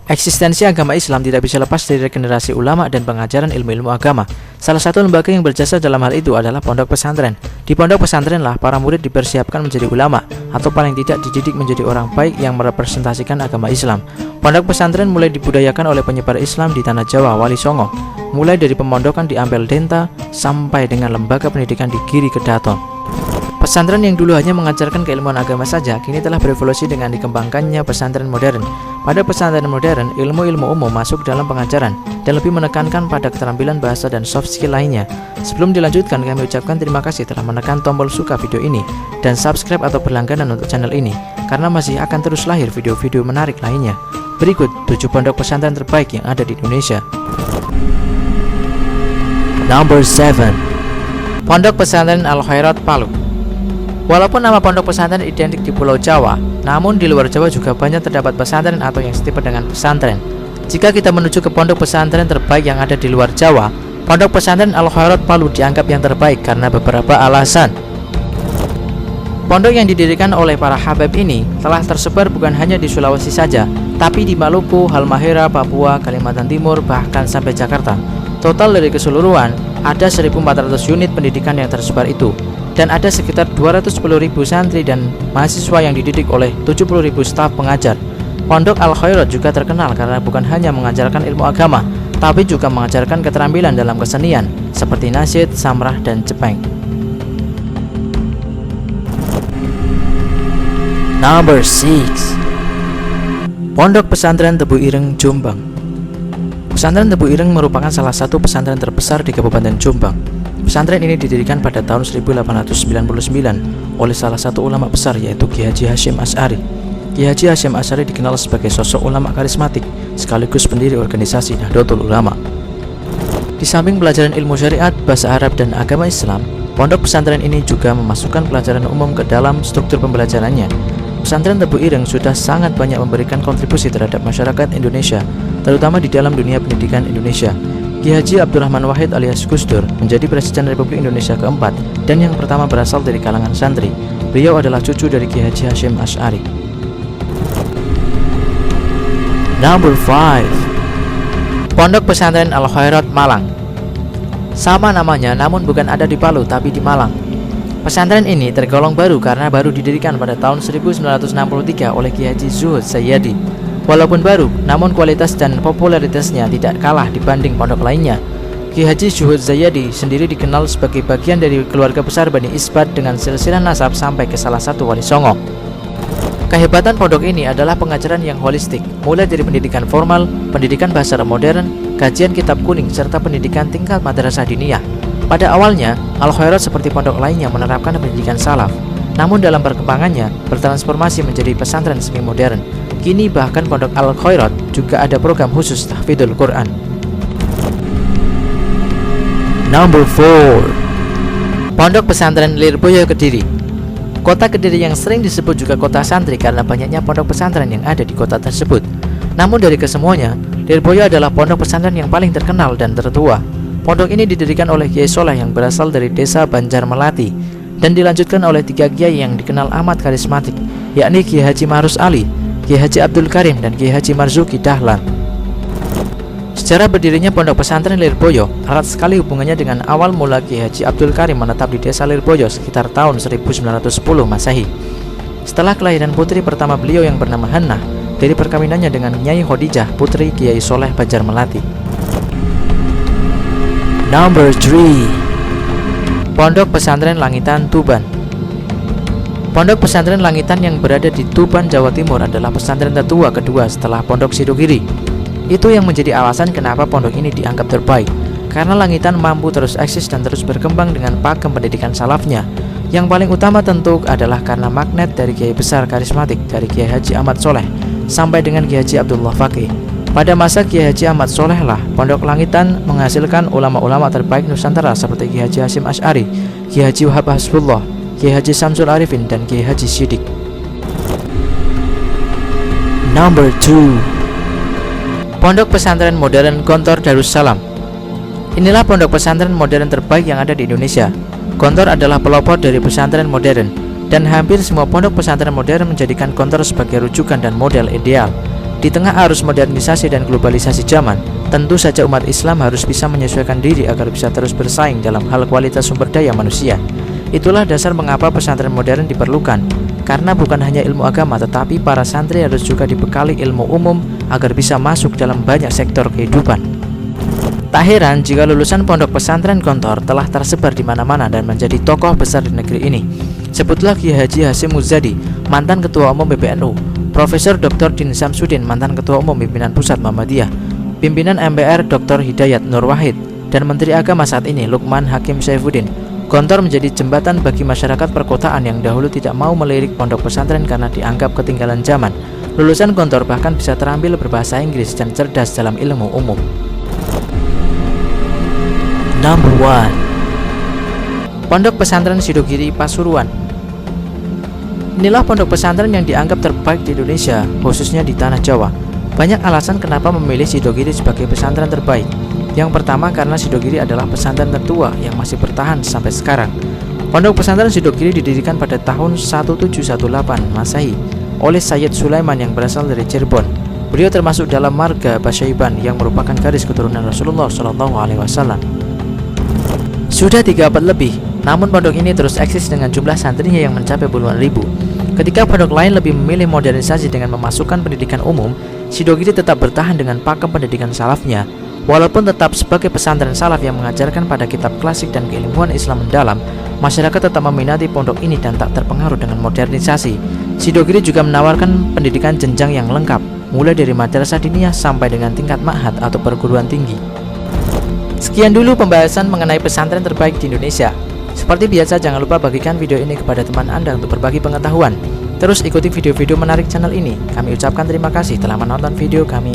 Eksistensi agama Islam tidak bisa lepas dari regenerasi ulama dan pengajaran ilmu-ilmu agama. Salah satu lembaga yang berjasa dalam hal itu adalah pondok pesantren. Di pondok pesantrenlah para murid dipersiapkan menjadi ulama, atau paling tidak dididik menjadi orang baik yang merepresentasikan agama Islam. Pondok pesantren mulai dibudayakan oleh penyebar Islam di tanah Jawa, Wali Songo, mulai dari pemondokan di Ampel Denta sampai dengan lembaga pendidikan di Giri Kedaton. Pesantren yang dulu hanya mengajarkan keilmuan agama saja, kini telah berevolusi dengan dikembangkannya pesantren modern. Pada pesantren modern, ilmu-ilmu umum masuk dalam pengajaran dan lebih menekankan pada keterampilan bahasa dan soft skill lainnya. Sebelum dilanjutkan, kami ucapkan terima kasih telah menekan tombol suka video ini dan subscribe atau berlangganan untuk channel ini, karena masih akan terus lahir video-video menarik lainnya. Berikut 7 pondok pesantren terbaik yang ada di Indonesia. Number 7. Pondok Pesantren Al-Khairat Palu. Walaupun nama pondok pesantren identik di Pulau Jawa, namun di luar Jawa juga banyak terdapat pesantren atau yang setipe dengan pesantren. Jika kita menuju ke pondok pesantren terbaik yang ada di luar Jawa, pondok pesantren Al-Khairat Palu dianggap yang terbaik karena beberapa alasan. Pondok yang didirikan oleh para habaib ini telah tersebar bukan hanya di Sulawesi saja, tapi di Maluku, Halmahera, Papua, Kalimantan Timur, bahkan sampai Jakarta. Total dari keseluruhan, ada 1.400 unit pendidikan yang tersebar itu, dan ada sekitar 210.000 santri dan mahasiswa yang dididik oleh 70.000 staf pengajar. Pondok Al-Khairat juga terkenal karena bukan hanya mengajarkan ilmu agama, tapi juga mengajarkan keterampilan dalam kesenian seperti nasyid, samrah, dan cepeng. Number 6. Pondok Pesantren Tebu Ireng, Jombang. Pesantren Tebu Ireng merupakan salah satu pesantren terbesar di Kabupaten Jombang. Pesantren ini didirikan pada tahun 1899 oleh salah satu ulama besar, yaitu Kiai Haji Hasyim Asy'ari. Kiai Haji Hasyim Asy'ari dikenal sebagai sosok ulama karismatik sekaligus pendiri organisasi Nahdlatul Ulama. Di samping pelajaran ilmu syariat, bahasa Arab, dan agama Islam, pondok pesantren ini juga memasukkan pelajaran umum ke dalam struktur pembelajarannya. Pesantren Tebu Ireng sudah sangat banyak memberikan kontribusi terhadap masyarakat Indonesia, terutama di dalam dunia pendidikan Indonesia. Kiai Haji Abdurrahman Wahid alias Gus Dur menjadi Presiden Republik Indonesia keempat dan yang pertama berasal dari kalangan santri. Beliau adalah cucu dari Kiai Haji Hasyim Asy'ari. Number 5. Pondok Pesantren Al-Khairat Malang. Sama namanya, namun bukan ada di Palu tapi di Malang. Pesantren ini tergolong baru karena baru didirikan pada tahun 1963 oleh Kiai Haji Zuhud Zayyadi. Walaupun baru, namun kualitas dan popularitasnya tidak kalah dibanding pondok lainnya. Kiai Haji Zuhud Zayyadi sendiri dikenal sebagai bagian dari keluarga besar Bani Isbat dengan silsilah nasab sampai ke salah satu Wali Songo. Kehebatan pondok ini adalah pengajaran yang holistik, mulai dari pendidikan formal, pendidikan bahasa Arab modern, kajian kitab kuning, serta pendidikan tingkat madrasah diniyah. Pada awalnya, Al-Khairat seperti pondok lainnya menerapkan pendidikan salaf, namun dalam perkembangannya bertransformasi menjadi pesantren semi modern. Kini bahkan pondok Al-Khairat juga ada program khusus tahfidzul Quran. Number 4. Pondok Pesantren Lirboyo, Kediri. Kota Kediri yang sering disebut juga kota santri karena banyaknya pondok pesantren yang ada di kota tersebut. Namun dari kesemuanya, Lirboyo adalah pondok pesantren yang paling terkenal dan tertua. Pondok ini didirikan oleh Kiai Soleh yang berasal dari desa Banjar Melati dan dilanjutkan oleh 3 kiai yang dikenal amat karismatik, yakni Kiai Haji Marus Ali, Kiai Haji Abdul Karim, dan Kiai Haji Marzuki Dahlan. Sejarah berdirinya pondok pesantren Lirboyo erat sekali hubungannya dengan awal mula Kiai Haji Abdul Karim menetap di desa Lirboyo sekitar tahun 1910 Masehi. Setelah kelahiran putri pertama beliau yang bernama Hannah dari perkawinannya dengan Nyai Khadijah, putri Kiai Soleh Banjar Melati. Number 3. Pondok Pesantren Langitan, Tuban. Pondok Pesantren Langitan yang berada di Tuban, Jawa Timur adalah pesantren tertua kedua setelah Pondok Sidogiri. Itu yang menjadi alasan kenapa pondok ini dianggap terbaik, karena Langitan mampu terus eksis dan terus berkembang dengan pakem pendidikan salafnya. Yang paling utama tentu adalah karena magnet dari kiai besar karismatik dari Kiai Haji Ahmad Soleh sampai dengan Kiai Haji Abdullah Faqih. Pada masa Kiai Haji Ahmad Soleh lah Pondok Langitan menghasilkan ulama-ulama terbaik Nusantara seperti Kiai Haji Hasyim Asy'ari, Kiai Haji Wahab Hasbullah, Kiai Haji Samsul Arifin, dan Kiai Haji Siddiq. Number 2. Pondok Pesantren Modern Gontor Darussalam. Inilah pondok pesantren modern terbaik yang ada di Indonesia. Gontor adalah pelopor dari pesantren modern, dan hampir semua pondok pesantren modern menjadikan Gontor sebagai rujukan dan model ideal. Di tengah arus modernisasi dan globalisasi zaman, tentu saja umat Islam harus bisa menyesuaikan diri agar bisa terus bersaing dalam hal kualitas sumber daya manusia. Itulah dasar mengapa pesantren modern diperlukan, karena bukan hanya ilmu agama tetapi para santri harus juga dibekali ilmu umum agar bisa masuk dalam banyak sektor kehidupan. Tak heran jika lulusan pondok pesantren Gontor telah tersebar di mana-mana dan menjadi tokoh besar di negeri ini. Sebutlah Kiai Haji Hasyim Muzadi, mantan Ketua Umum PBNU, Profesor Dr. Din Samsudin, mantan Ketua Umum Pimpinan Pusat Muhammadiyah, pimpinan MPR Dr. Hidayat Nur Wahid, dan Menteri Agama saat ini Lukman Hakim Saifuddin. Gontor menjadi jembatan bagi masyarakat perkotaan yang dahulu tidak mau melirik pondok pesantren karena dianggap ketinggalan zaman. Lulusan Gontor bahkan bisa terampil berbahasa Inggris dan cerdas dalam ilmu umum. Number 1. Pondok Pesantren Sidogiri Pasuruan. Inilah pondok pesantren yang dianggap terbaik di Indonesia, khususnya di tanah Jawa. Banyak alasan kenapa memilih Sidogiri sebagai pesantren terbaik. Yang pertama karena Sidogiri adalah pesantren tertua yang masih bertahan sampai sekarang. Pondok pesantren Sidogiri didirikan pada tahun 1718 Masehi oleh Sayyid Sulaiman yang berasal dari Cirebon. Beliau termasuk dalam marga Basyaiban yang merupakan garis keturunan Rasulullah SAW. Sudah 3 abad lebih, namun pondok ini terus eksis dengan jumlah santrinya yang mencapai puluhan ribu. Ketika pondok lain lebih memilih modernisasi dengan memasukkan pendidikan umum, Sidogiri tetap bertahan dengan pakem pendidikan salafnya. Walaupun tetap sebagai pesantren salaf yang mengajarkan pada kitab klasik dan keilmuan Islam mendalam, masyarakat tetap meminati pondok ini dan tak terpengaruh dengan modernisasi. Sidogiri juga menawarkan pendidikan jenjang yang lengkap, mulai dari madrasah diniyah sampai dengan tingkat ma'had atau perguruan tinggi. Sekian dulu pembahasan mengenai pesantren terbaik di Indonesia. Seperti biasa, jangan lupa bagikan video ini kepada teman Anda untuk berbagi pengetahuan. Terus ikuti video-video menarik channel ini. Kami ucapkan terima kasih telah menonton video kami.